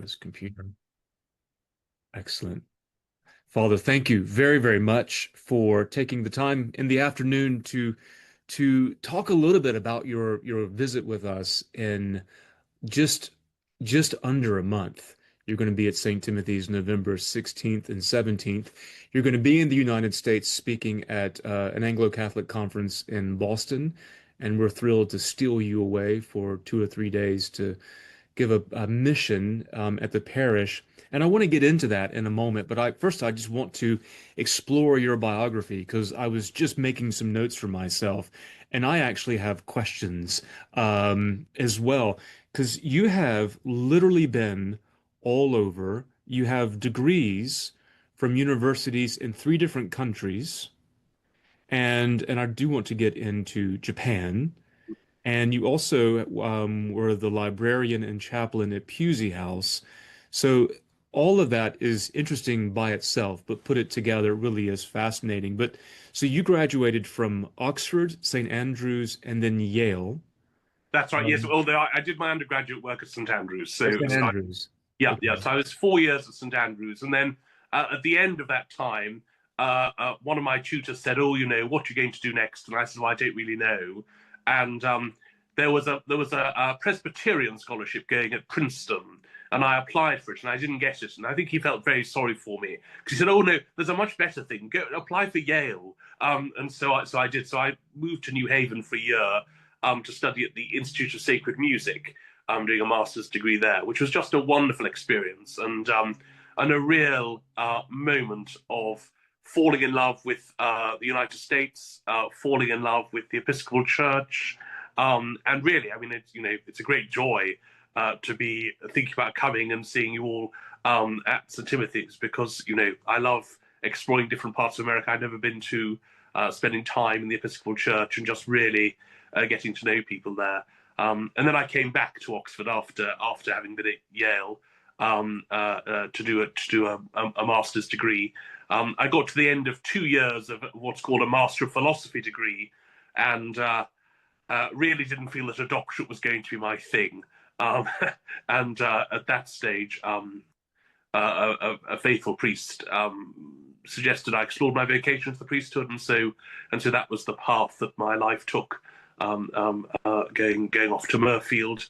This computer. Excellent. Father, thank you very, very much for taking the time in the afternoon to talk a little bit about your visit with us in just just under a month. You're going to be at St. Timothy's November 16th and 17th. You're going to be in the United States speaking at an Anglo-Catholic conference in Boston, and we're thrilled to steal you away for 2 or 3 days to give a mission at the parish. And I want to get into that in a moment, but I just want to explore your biography because I was just making some notes for myself, and I actually have questions as well because you have literally been all over. You have degrees from universities in 3 different countries, and I do want to get into Japan. And you also were the librarian and chaplain at Pusey House. So all of that is interesting by itself, but put it together really is fascinating. But so you graduated from Oxford, St. Andrews, and then Yale. That's right. Yes. Um, Although I did my undergraduate work at St Andrews, oh, so St. so Andrews. yeah, Okay. yeah. So I was 4 years at St Andrews, and then at the end of that time, one of my tutors said, "Oh, what you're going to do next?" And I said, "Well, I don't really know." And there was a Presbyterian scholarship going at Princeton, and I applied for it, and I didn't get it. And I think he felt very sorry for me because he said, "Oh no, there's a much better thing. Go apply for Yale." And so I did. So I moved to New Haven for a year to study at the Institute of Sacred Music, doing a master's degree there, which was just a wonderful experience and a real moment of falling in love with the United States, falling in love with the Episcopal Church, and really, I mean, it's a great joy to be thinking about coming and seeing you all at St Timothy's because I love exploring different parts of America I've never been to, spending time in the Episcopal Church and just really getting to know people there. And then I came back to Oxford after having been at Yale to do a master's degree. I got to the end of 2 years of what's called a Master of Philosophy degree, and really didn't feel that a doctorate was going to be my thing. Um, and at that stage, a faithful priest suggested I explored my vocation to the priesthood, and so that was the path that my life took. Going off to Mirfield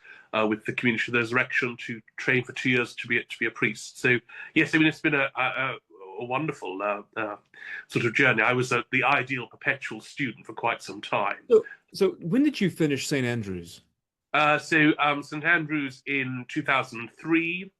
with the Community of the Resurrection to train for 2 years to be a priest. So yes, I mean it's been a wonderful sort of journey. I was the ideal perpetual student for quite some time. So when did you finish St. Andrews? So St Andrews in 2003.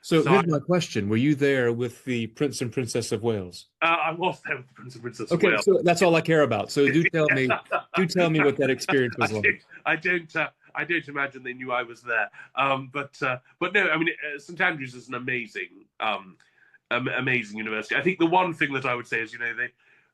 So So here's my question. Were you there with the Prince and Princess of Wales? I was there with the Prince and Princess of Okay, Wales. so that's all I care about. So do tell me what that experience I was like. don't, I don't, I don't imagine they knew I was there. But no, I mean, St Andrews is an amazing university. I think the one thing that I would say is,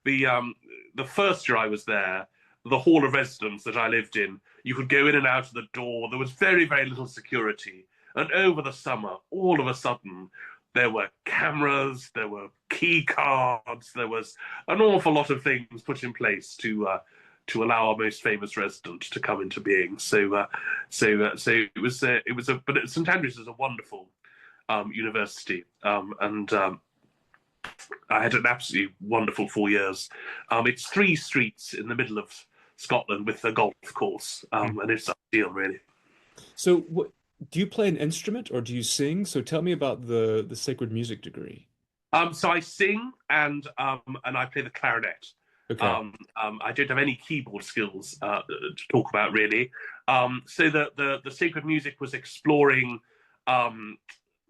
the first year I was there, the hall of residence that I lived in, you could go in and out of the door. There was very, very little security. And over the summer, all of a sudden, there were cameras, there were key cards, there was an awful lot of things put in place to allow our most famous resident to come into being. So but St Andrews is a wonderful university, and I had an absolutely wonderful 4 years. It's 3 streets in the middle of Scotland with a golf course, and it's ideal, really. So what do you play an instrument or do you sing? So tell me about the sacred music degree. So I sing and I play the clarinet. Okay. I don't have any keyboard skills to talk about really. So the sacred music was exploring um,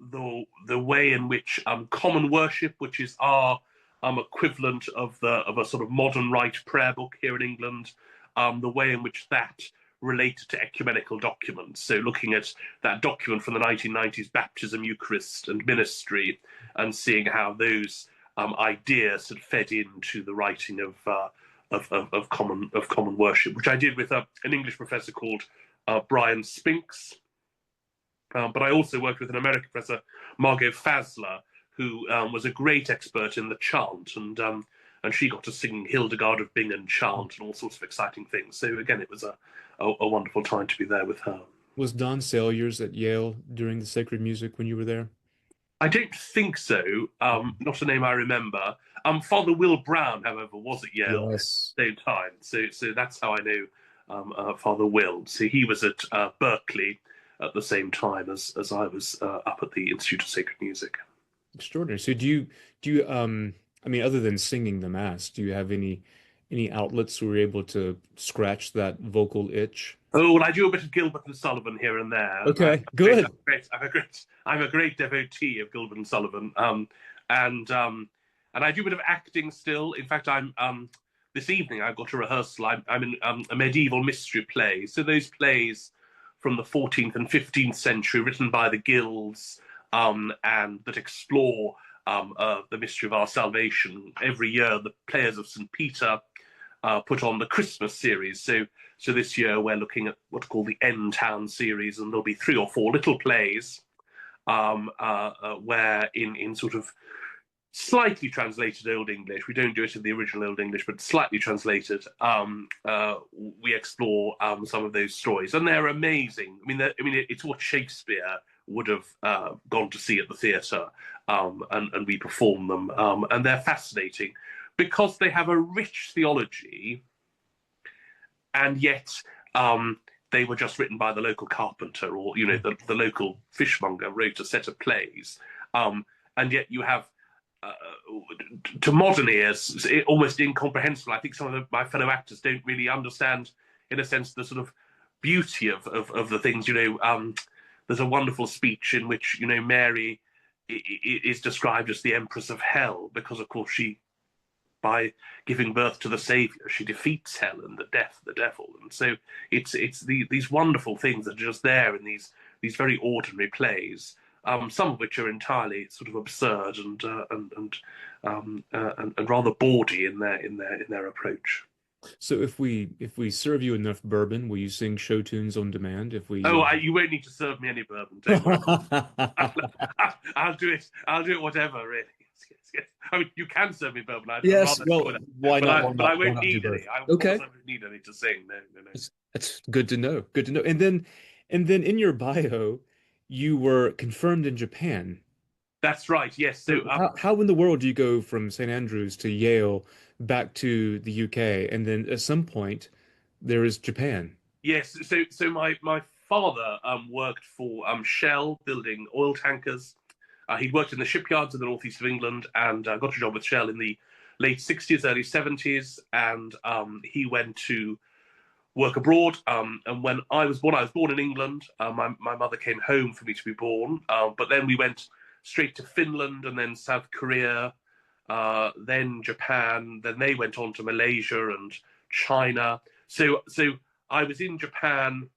the way in which common worship, which is our equivalent of a sort of modern rite prayer book here in England, the way in which that related to ecumenical documents. So looking at that document from the 1990s, baptism, Eucharist, and ministry, and seeing how those ideas had fed into the writing of common worship, which I did with an English professor called Brian Spinks. But I also worked with an American professor, Margot Fasler, who was a great expert in the chant, and she got to sing Hildegard of Bingen chant and all sorts of exciting things. So again, it was a wonderful time to be there with her. Was Don Salyers at Yale during the sacred music when you were there? I don't think so. Not a name I remember. Father Will Brown, however, was at Yale at Yes. the same time, so that's how I know Father Will. So he was at Berkeley at the same time as I was up at the Institute of Sacred Music. Extraordinary. So do you I mean other than singing the mass, do you have any outlets where you're able to scratch that vocal itch? Oh, well, I do a bit of Gilbert and Sullivan here and there. Okay, good. I'm a great devotee of Gilbert and Sullivan, and and I do a bit of acting still. In fact, I'm this evening I've got a rehearsal. I'm in a medieval mystery play. So those plays from the 14th and 15th century, written by the guilds, and that explore the mystery of our salvation. Every year, the players of St. Peter put on the Christmas series. So this year we're looking at what's called the End Town series, and there'll be 3 or 4 little plays where in sort of slightly translated Old English. We don't do it in the original Old English, but slightly translated. We explore some of those stories, and they're amazing. It's what Shakespeare would have gone to see at the theatre, and we perform them, and they're fascinating because they have a rich theology, and yet they were just written by the local carpenter, or the local fishmonger wrote a set of plays, and yet you have uh, to modern ears almost incomprehensible. I think some of my fellow actors don't really understand, in a sense, the sort of beauty of the things. There's a wonderful speech in which Mary is described as the Empress of Hell because, of course, she, by giving birth to the Savior, she defeats hell and the devil, and so it's these wonderful things that are just there in these very ordinary plays, some of which are entirely sort of absurd and rather bawdy in their approach. So if we serve you enough bourbon, will you sing show tunes on demand? If we Oh, you won't need to serve me any bourbon. Don't worry. I'll do it. I'll do it. Whatever, really. Yes. I mean, you can serve me bourbon. I'd Yes, rather do well, it, why but not? I Why but I not? Why won't not do need any. both? I promise Okay. I won't need any to sing. No, no, no. That's good to know. Good to know. And then in your bio, you were confirmed in Japan. That's right. Yes. So So how in the world do you go from St. Andrews to Yale back to the UK, and then at some point there is Japan? yes. So my father worked for Shell building oil tankers. He'd worked in the shipyards in the northeast of England and got a job with Shell in the late 60s, early 70s, and he went to work abroad. And when I was born in England. My mother came home for me to be born, but then we went straight to Finland and then South Korea, then Japan. Then they went on to Malaysia and China. So I was in Japan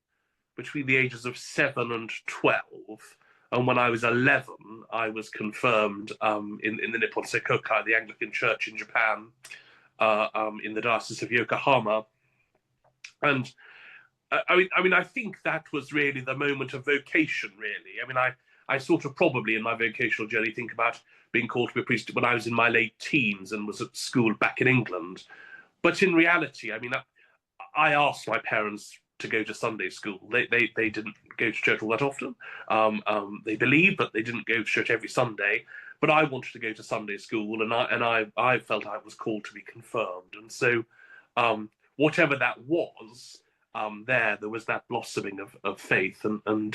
between the ages of 7 and 12. And when I was 11, I was confirmed in the Nippon Sekokai, the Anglican Church in Japan, in the Diocese of Yokohama. And I think that was really the moment of vocation. Really, I sort of probably in my vocational journey think about being called to be a priest when I was in my late teens and was at school back in England. But in reality, I asked my parents to go to Sunday school. They didn't go to church all that often. They believed, but they didn't go to church every Sunday. But I wanted to go to Sunday school, and I felt I was called to be confirmed. And so, whatever that was, there was that blossoming of faith, and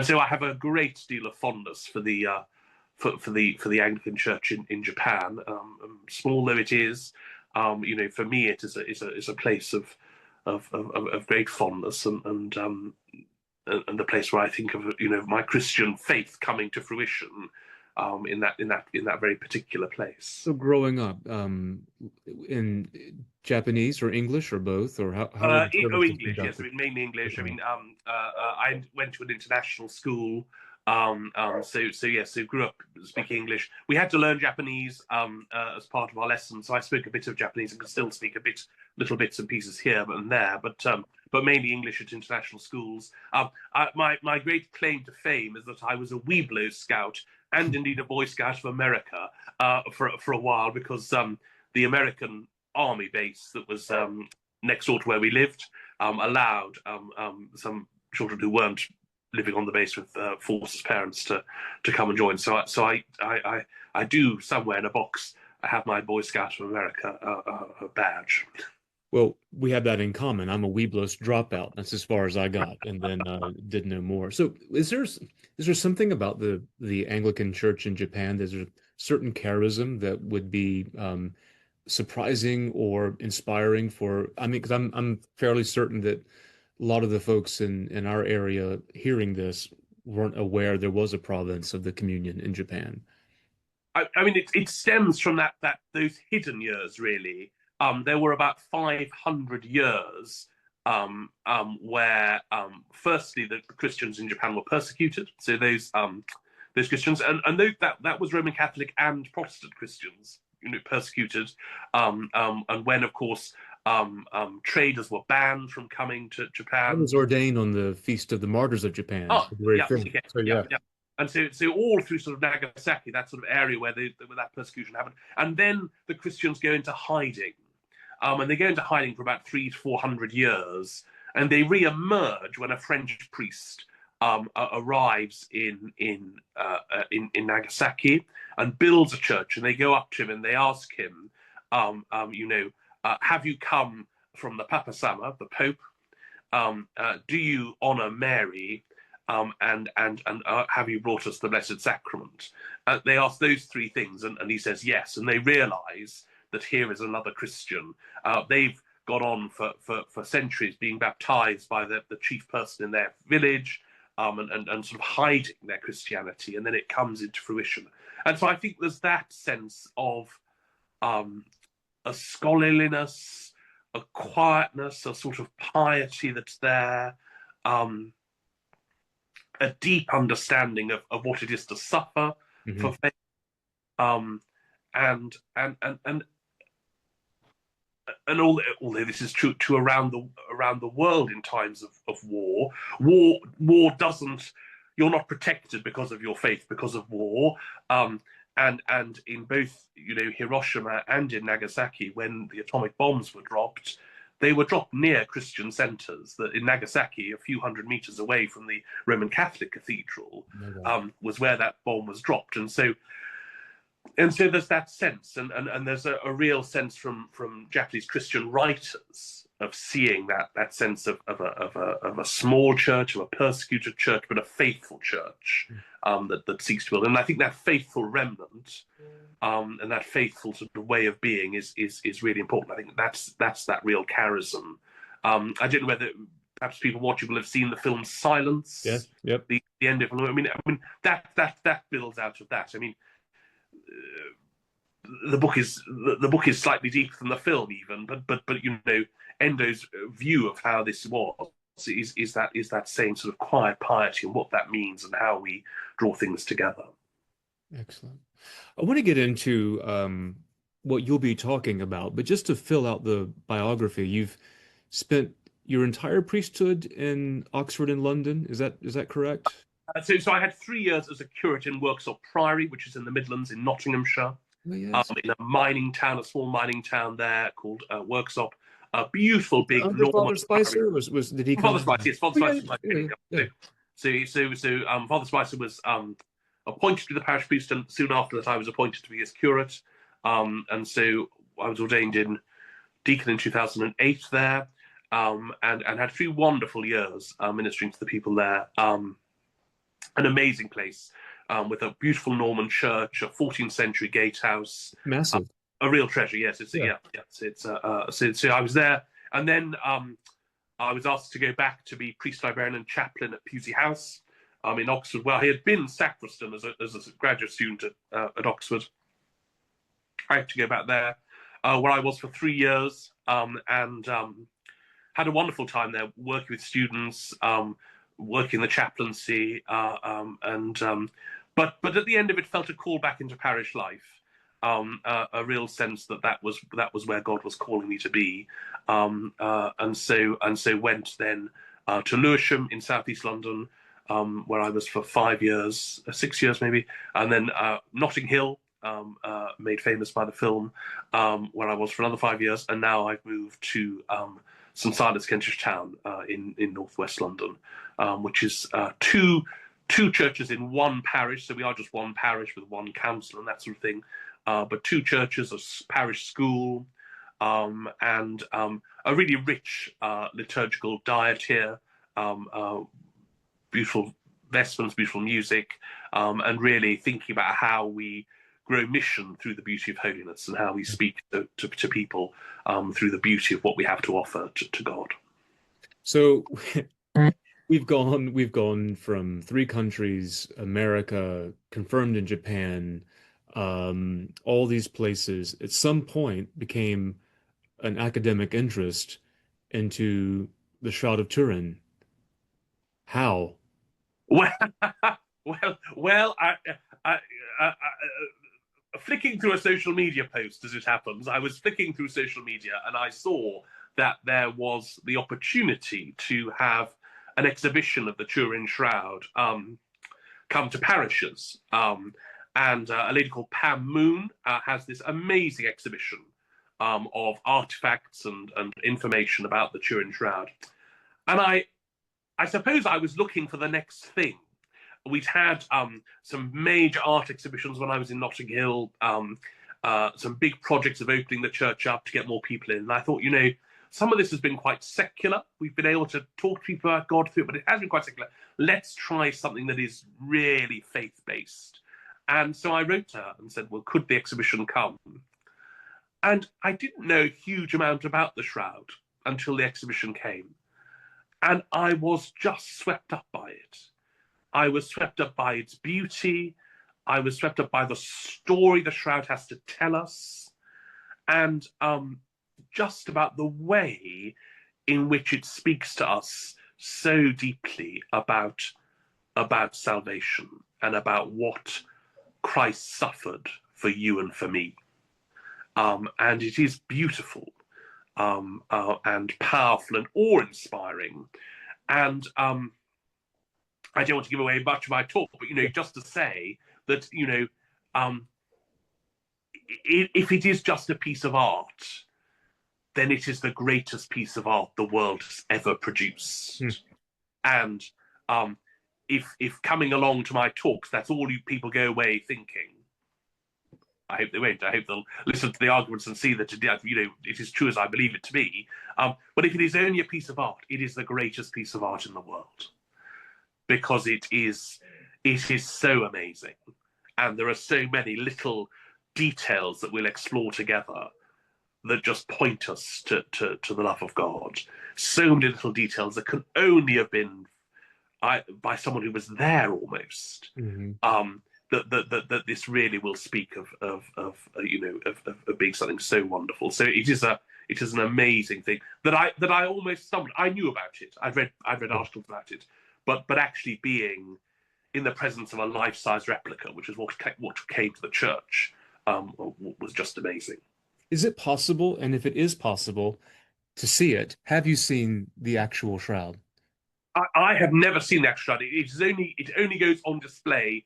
so I have a great deal of fondness for the Anglican Church in Japan, small though it is. For me, it is a place of great fondness, and the place where I think of my Christian faith coming to fruition, in that very particular place. So growing up, in Japanese or English or both, or how were the services English, yes. conducted? Mainly English. Okay. I went to an international school. So yes, so grew up speaking English. We had to learn Japanese as part of our lessons. So I spoke a bit of Japanese and can still speak little bits and pieces here and there. But mainly English at international schools. My great claim to fame is that I was a Weeblo Scout and indeed a Boy Scout of America for a while, because the American army base that was next door to where we lived allowed some children who weren't living on the base with forced as parents to come and join. So I do somewhere in a box. I have my Boy Scout of America badge. Well, we have that in common. I'm a Weeblos dropout. That's as far as I got, and then did no more. So, is there something about the Anglican Church in Japan? There's a certain charism that would be surprising or inspiring for. I mean, because I'm fairly certain that a lot of the folks in our area hearing this weren't aware there was a province of the communion in Japan. I mean, it stems from that those hidden years, really. There were about 500 years where, firstly, the Christians in Japan were persecuted. So those Christians, and that was Roman Catholic and Protestant Christians, persecuted. And when, of course, traders were banned from coming to I Japan. was ordained on the Feast of the Martyrs of Japan, Oh, February yeah, 5th. okay, So yeah, yeah. yeah. And so all through sort of Nagasaki, that sort of area where that persecution happened, and then the Christians go into hiding, and they go into hiding for about 300 to 400 years, and they re-emerge when a French priest arrives in Nagasaki and builds a church, and they go up to him and they ask him, have you come from the Papa Sama, the Pope? Do you honor Mary? And have you brought us the Blessed Sacrament? They ask those three things, and he says yes, and they realize that here is another Christian. They've gone on for centuries being baptized by the chief person in their village, and sort of hiding their Christianity, and then it comes into fruition. And so I think there's that sense of a scholarliness, a quietness, a sort of piety that's there. A deep understanding of what it is to suffer Hmm. for faith, um, and although this is true to around the world in times of war doesn't. You're not protected because of your faith, because of war. And in both Hiroshima and in Nagasaki, when the atomic bombs were dropped, they were dropped near Christian centers. That in Nagasaki, a few hundred meters away from the Roman Catholic cathedral, No doubt. was where that bomb was dropped. And so there's that sense, and there's a real sense from Japanese Christian writers of seeing that sense of a small church, of a persecuted church, but a faithful church, that seeks to build. And I think that faithful remnant, and that faithful sort of way of being is really important. I think that's that real charism. I don't know whether perhaps people watching will have seen the film Silence, Yes. Yep. the end of. I mean that builds out of that. I mean, the book is slightly deeper than the film even, but Endo's view of how this was is that same sort of quiet piety and what that means and how we draw things together. Excellent. I want to get into what you'll be talking about, but just to fill out the biography, you've spent your entire priesthood in Oxford and London. Is that correct? So I had 3 years as a curate in Worksop Priory, which is in the Midlands in Nottinghamshire, Oh, yes. in a mining town, a small mining town there called Worksop. A beautiful big Under Norman Father priory. Spicer was did he Father come? Spicer, yes, Father Oh, yeah, Spicer was my yeah, training. yeah. So Father Spicer was appointed to the parish priest, and soon after that, I was appointed to be his curate. And so I was ordained in deacon in 2008 there, and had 3 wonderful years ministering to the people there. An amazing place, with a beautiful Norman church, a 14th century gatehouse, Massive. a real treasure. Yes, it's Yeah. yeah, yeah. So I was there, and then I was asked to go back to be priest librarian and chaplain at Pusey House, in Oxford. Well, he had been sacristan as a graduate student at Oxford. I had to go back there, where I was for 3 years, and had a wonderful time there, working with students, working the chaplaincy, but at the end of it, felt a call back into parish life, a real sense that was where God was calling me to be, and so went then to Lewisham in southeast London, where I was for 5 years, 6 years maybe, and then Notting Hill, made famous by the film, where I was for another 5 years, and now I've moved to St Silas Kentish Town in northwest London, which is two churches in one parish. So we are just one parish with one council and that sort of thing. But two churches, a parish school, and a really rich liturgical diet here. Beautiful vestments, beautiful music, and really thinking about how we grow mission through the beauty of holiness and how we speak to people through the beauty of what we have to offer to God. So we've gone from three countries, America, confirmed in Japan, all these places at some point became an academic interest into the Shroud of Turin. How? Well, well, I, I, flicking through a social media post as it happens, I was flicking through social media and I saw that there was the opportunity to have an exhibition of the Turin Shroud come to parishes. And a lady called Pam Moon has this amazing exhibition of artifacts and information about the Turin Shroud. And I suppose I was looking for the next thing. We'd had some major art exhibitions when I was in Notting Hill, some big projects of opening the church up to get more people in. And I thought, some of this has been quite secular. We've been able to talk to people about God through it, but it has been quite secular. Let's try something that is really faith-based. And so I wrote to her and said, well, could the exhibition come? And I didn't know a huge amount about the Shroud until the exhibition came. And I was just swept up by it. I was swept up by its beauty. I was swept up by the story the Shroud has to tell us. And just about the way in which it speaks to us so deeply about salvation and about what Christ suffered for you and for me. And it is beautiful and powerful and awe-inspiring. And I don't want to give away much of my talk, but just to say that if it is just a piece of art, then it is the greatest piece of art the world has ever produced. And if coming along to my talks, that's all you people go away thinking, I hope they won't. I hope they'll listen to the arguments and see that it is true as I believe it to be. But if it is only a piece of art, it is the greatest piece of art in the world, because it is so amazing, and there are so many little details that we'll explore together that just point us to the love of God. So many little details that can only have been by someone who was there almost. Mm-hmm. That this really will speak of being something so wonderful. So it is an amazing thing that I almost stumbled. I knew about it. I've read articles about it, but actually being in the presence of a life-size replica, which is what came to the church, was just amazing. Is it possible, and if it is possible, to see it, have you seen the actual shroud? I have never seen the actual shroud. It only goes on display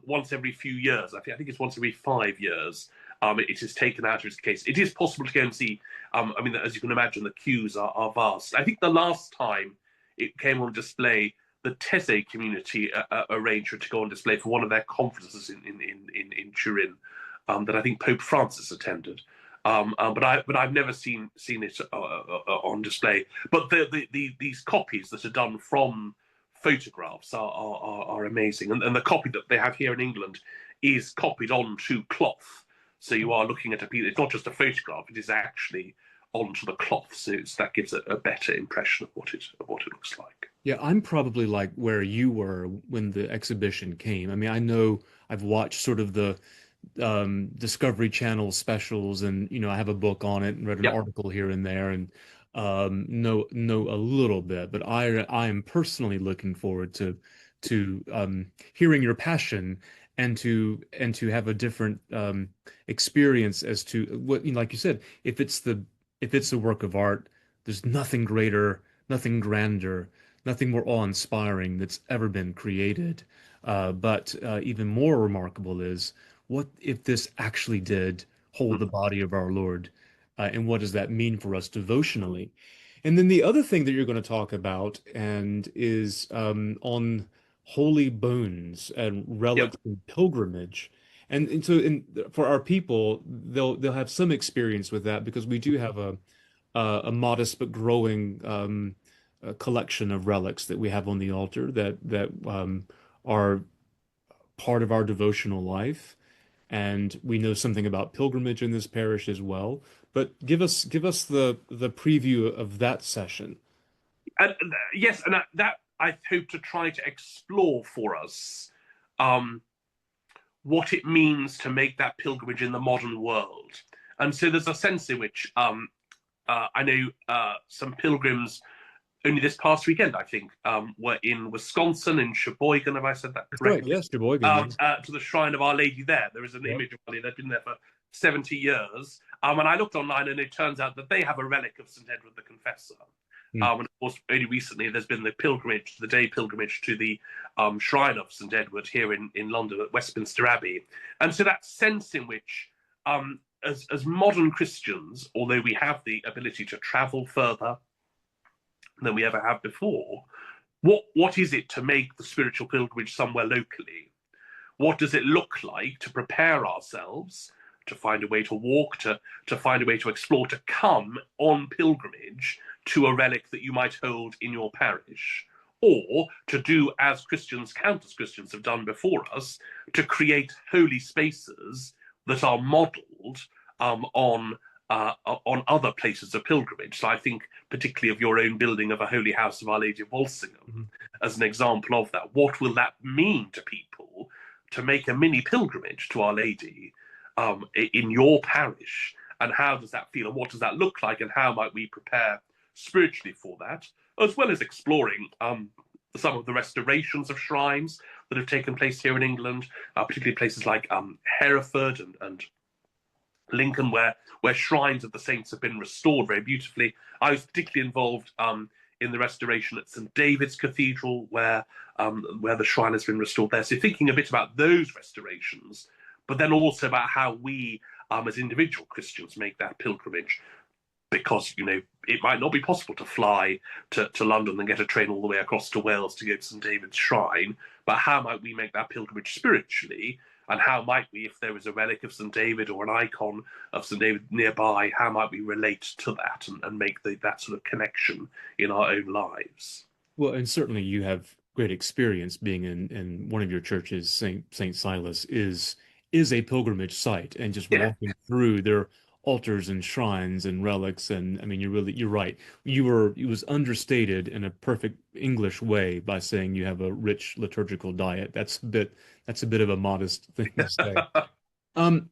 once every few years. I think it's once every 5 years. It is taken out of its case. It is possible to go and see. As you can imagine, the queues are vast. I think the last time it came on display, the Tese community arranged for it to go on display for one of their conferences in Turin, that I think Pope Francis attended. But I've never seen it on display. But these copies that are done from photographs are amazing, and the copy that they have here in England is copied onto cloth. So you are looking at a piece. It's not just a photograph; it is actually onto the cloth. So that gives a better impression of what it looks like. Yeah, I'm probably like where you were when the exhibition came. I mean, I know I've watched sort of the Discovery Channel specials, and I have a book on it and read an Yep. article here and there, and know a little bit. But I am personally looking forward to hearing your passion and to have a different experience as to what, like you said, if it's a work of art, there's nothing greater, nothing grander, nothing more awe-inspiring that's ever been created. But even more remarkable is, what if this actually did hold the body of our Lord? And what does that mean for us devotionally? And then the other thing that you're going to talk about and is on holy bones and Yep. relics and pilgrimage. And so for our people, they'll have some experience with that because we do have a modest but growing collection of relics that we have on the altar that are part of our devotional life. And we know something about pilgrimage in this parish as well. But give us the preview of that session. And yes, and that I hope to try to explore for us um, what it means to make that pilgrimage in the modern world. And so there's a sense in which I know some pilgrims only this past weekend, I think, were in Wisconsin, in Sheboygan, have I said that That's right. correctly? Yes, Sheboygan. Yes. To the Shrine of Our Lady there. There is an Yep. image of Our Lady. They've been there for 70 years. And I looked online and it turns out that they have a relic of St. Edward the Confessor. Hmm. And of course, only recently there's been the pilgrimage, the day pilgrimage to the Shrine of St. Edward here in London at Westminster Abbey. And so that sense in which, as modern Christians, although we have the ability to travel further than we ever have before, what is it to make the spiritual pilgrimage somewhere locally? What does it look like to prepare ourselves to find a way to walk, to find a way to explore, to come on pilgrimage to a relic that you might hold in your parish? Or to do as Christians, countless Christians have done before us, to create holy spaces that are modelled on other places of pilgrimage. So I think particularly of your own building of a holy house of Our Lady of Walsingham Mhm. as an example of that. What will that mean to people to make a mini pilgrimage to Our Lady in your parish? And how does that feel? And what does that look like? And how might we prepare spiritually for that? As well as exploring some of the restorations of shrines that have taken place here in England, particularly places like Hereford and Lincoln, where shrines of the saints have been restored very beautifully. I was particularly involved in the restoration at St David's Cathedral, where the shrine has been restored there. So thinking a bit about those restorations, but then also about how we, as individual Christians, make that pilgrimage. Because it might not be possible to fly to London and get a train all the way across to Wales to go to St David's Shrine, but how might we make that pilgrimage spiritually? And how might we, if there is a relic of St. David or an icon of St. David nearby, how might we relate to that and make that sort of connection in our own lives? Well, and certainly you have great experience being in one of your churches, Saint Silas is a pilgrimage site, and just Yeah. walking through their altars and shrines and relics, and I mean, you're right. It was understated in a perfect English way by saying you have a rich liturgical diet. That's a bit of a modest thing to say. Um,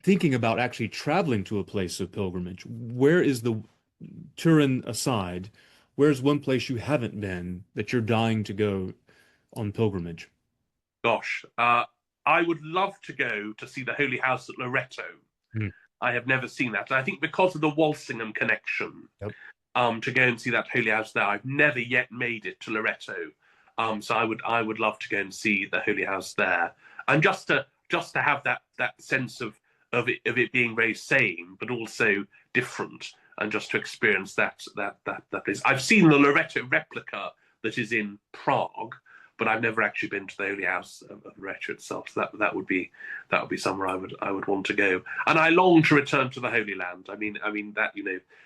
Thinking about actually traveling to a place of pilgrimage, where is the Turin aside, where's one place you haven't been that you're dying to go on pilgrimage? Gosh, I would love to go to see the Holy House at Loretto. Hmm. I have never seen that. And I think because of the Walsingham connection, Yep. to go and see that Holy House there, I've never yet made it to Loretto. So I would love to go and see the Holy House there, and just to have that sense of it being very same, but also different, and just to experience that place. I've seen the Loretto replica that is in Prague, but I've never actually been to the Holy House of Loretto itself. So that would be somewhere I would want to go, and I long to return to the Holy Land. I mean that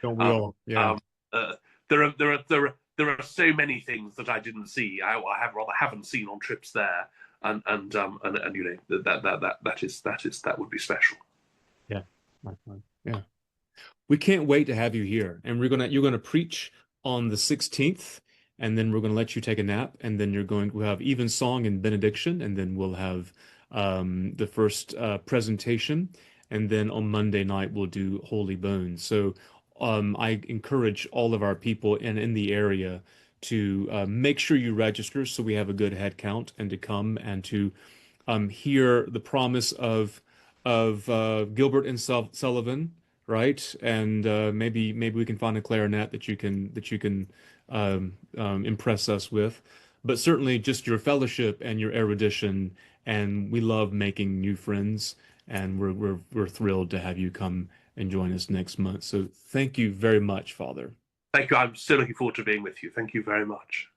Don't we um, all? Yeah. um, uh, there are so many things that I didn't see. I have rather haven't seen on trips there, and that would be special. Yeah. Likewise. Yeah. We can't wait to have you here. And you're gonna preach on the 16th, and then we're gonna let you take a nap, and then we'll have evensong and benediction, and then we'll have the first presentation, and then on Monday night we'll do Holy Bones. So I encourage all of our people in the area to make sure you register so we have a good head count and to come and to hear the promise of Gilbert and Sullivan, right? And maybe we can find a clarinet that you can impress us with. But certainly just your fellowship and your erudition, and we love making new friends, and we're thrilled to have you come and join us next month. So thank you very much, Father. Thank you. I'm so looking forward to being with you. Thank you very much.